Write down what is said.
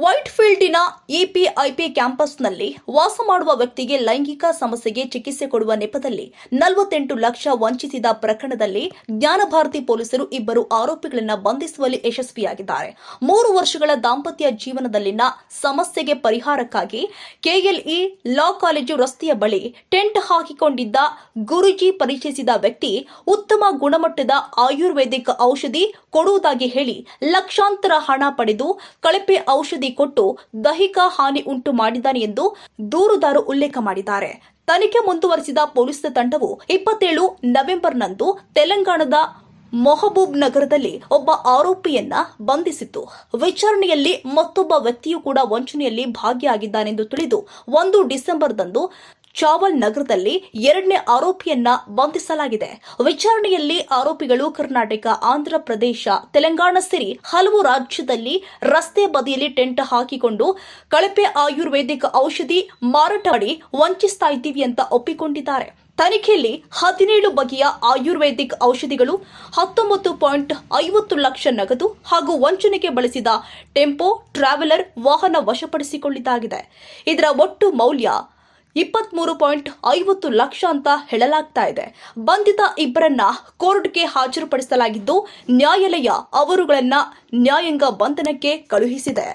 ವೈಟ್ಫೀಲ್ಡಿನ ಇಪಿಐಪಿ ಕ್ಯಾಂಪಸ್ನಲ್ಲಿ ವಾಸ ಮಾಡುವ ವ್ಯಕ್ತಿಗೆ ಲೈಂಗಿಕ ಸಮಸ್ಯೆಗೆ ಚಿಕಿತ್ಸೆ ಕೊಡುವ ನೆಪದಲ್ಲಿ 48 ಲಕ್ಷ ವಂಚಿಸಿದ ಪ್ರಕರಣದಲ್ಲಿ ಜ್ಞಾನಭಾರತಿ ಪೊಲೀಸರು ಇಬ್ಬರು ಆರೋಪಿಗಳನ್ನು ಬಂಧಿಸುವಲ್ಲಿ ಯಶಸ್ವಿಯಾಗಿದ್ದಾರೆ. 3 ವರ್ಷಗಳ ದಾಂಪತ್ಯ ಜೀವನದಲ್ಲಿನ ಸಮಸ್ಯೆಗೆ ಪರಿಹಾರಕ್ಕಾಗಿ ಕೆಎಲ್ಇ ಲಾ ಕಾಲೇಜು ರಸ್ತೆಯ ಬಳಿ ಟೆಂಟ್ ಹಾಕಿಕೊಂಡಿದ್ದ ಗುರೂಜಿ ಪರಿಚಯಿಸಿದ ವ್ಯಕ್ತಿ ಉತ್ತಮ ಗುಣಮಟ್ಟದ ಆಯುರ್ವೇದಿಕ್ ಔಷಧಿ ಕೊಡುವುದಾಗಿ ಹೇಳಿ ಲಕ್ಷಾಂತರ ಹಣ ಪಡೆದು ಕಳಪೆ ಔಷಧಿ ಕೊಟ್ಟು ದೈಹಿಕ ಹಾನಿ ಉಂಟು ಮಾಡಿದ್ದಾನೆ ಎಂದು ದೂರುದಾರರು ಉಲ್ಲೇಖ ಮಾಡಿದ್ದಾರೆ. ತನಿಖೆ ಮುಂದುವರೆಸಿದ ಪೊಲೀಸ್ ತಂಡವು 27 ನವೆಂಬರ್ನಂದು ತೆಲಂಗಾಣದ ಮೊಹಬೂಬ್ ನಗರದಲ್ಲಿ ಒಬ್ಬ ಆರೋಪಿಯನ್ನ ಬಂಧಿಸಿತ್ತು. ವಿಚಾರಣೆಯಲ್ಲಿ ಮತ್ತೊಬ್ಬ ವ್ಯಕ್ತಿಯು ಕೂಡ ವಂಚನೆಯಲ್ಲಿ ಭಾಗಿಯಾಗಿದ್ದಾನೆಂದು ತಿಳಿದು 1 ಡಿಸೆಂಬರ್ದಂದು ಚಾವಲ್ ನಗರದಲ್ಲಿ 2ನೇ ಆರೋಪಿಯನ್ನ ಬಂಧಿಸಲಾಗಿದೆ. ವಿಚಾರಣೆಯಲ್ಲಿ ಆರೋಪಿಗಳು ಕರ್ನಾಟಕ, ಆಂಧ್ರ ಪ್ರದೇಶ, ತೆಲಂಗಾಣ ಸೇರಿ ಹಲವು ರಾಜ್ಯದಲ್ಲಿ ರಸ್ತೆ ಬದಿಯಲ್ಲಿ ಟೆಂಟ್ ಹಾಕಿಕೊಂಡು ಕಳಪೆ ಆಯುರ್ವೇದಿಕ್ ಔಷಧಿ ಮಾರಾಟ ಮಾಡಿ ವಂಚಿಸ್ತಾ ಇದ್ದೀವಿ ಅಂತ ಒಪ್ಪಿಕೊಂಡಿದ್ದಾರೆ. ತನಿಖೆಯಲ್ಲಿ 17 ಬಗೆಯ ಆಯುರ್ವೇದಿಕ್ ಔಷಧಿಗಳು, 19.50 ಲಕ್ಷ ನಗದು ಹಾಗೂ ವಂಚನೆಗೆ ಬಳಸಿದ ಟೆಂಪೋ ಟ್ರಾವೆಲರ್ ವಾಹನ ವಶಪಡಿಸಿಕೊಳ್ಳಲಾಗಿದೆ. ಇದರ ಒಟ್ಟು ಮೌಲ್ಯ 23.50 ಲಕ್ಷ ಅಂತ ಹೇಳಲಾಗ್ತಾ ಇದೆ. ಬಂಧಿತ ಇಬ್ಬರನ್ನ ಕೋರ್ಟ್ಗೆ ಹಾಜರುಪಡಿಸಲಾಗಿದ್ದು ನ್ಯಾಯಾಲಯ ಅವರುಗಳನ್ನ ನ್ಯಾಯಾಂಗ ಬಂಧನಕ್ಕೆ ಕಳುಹಿಸಿದೆ.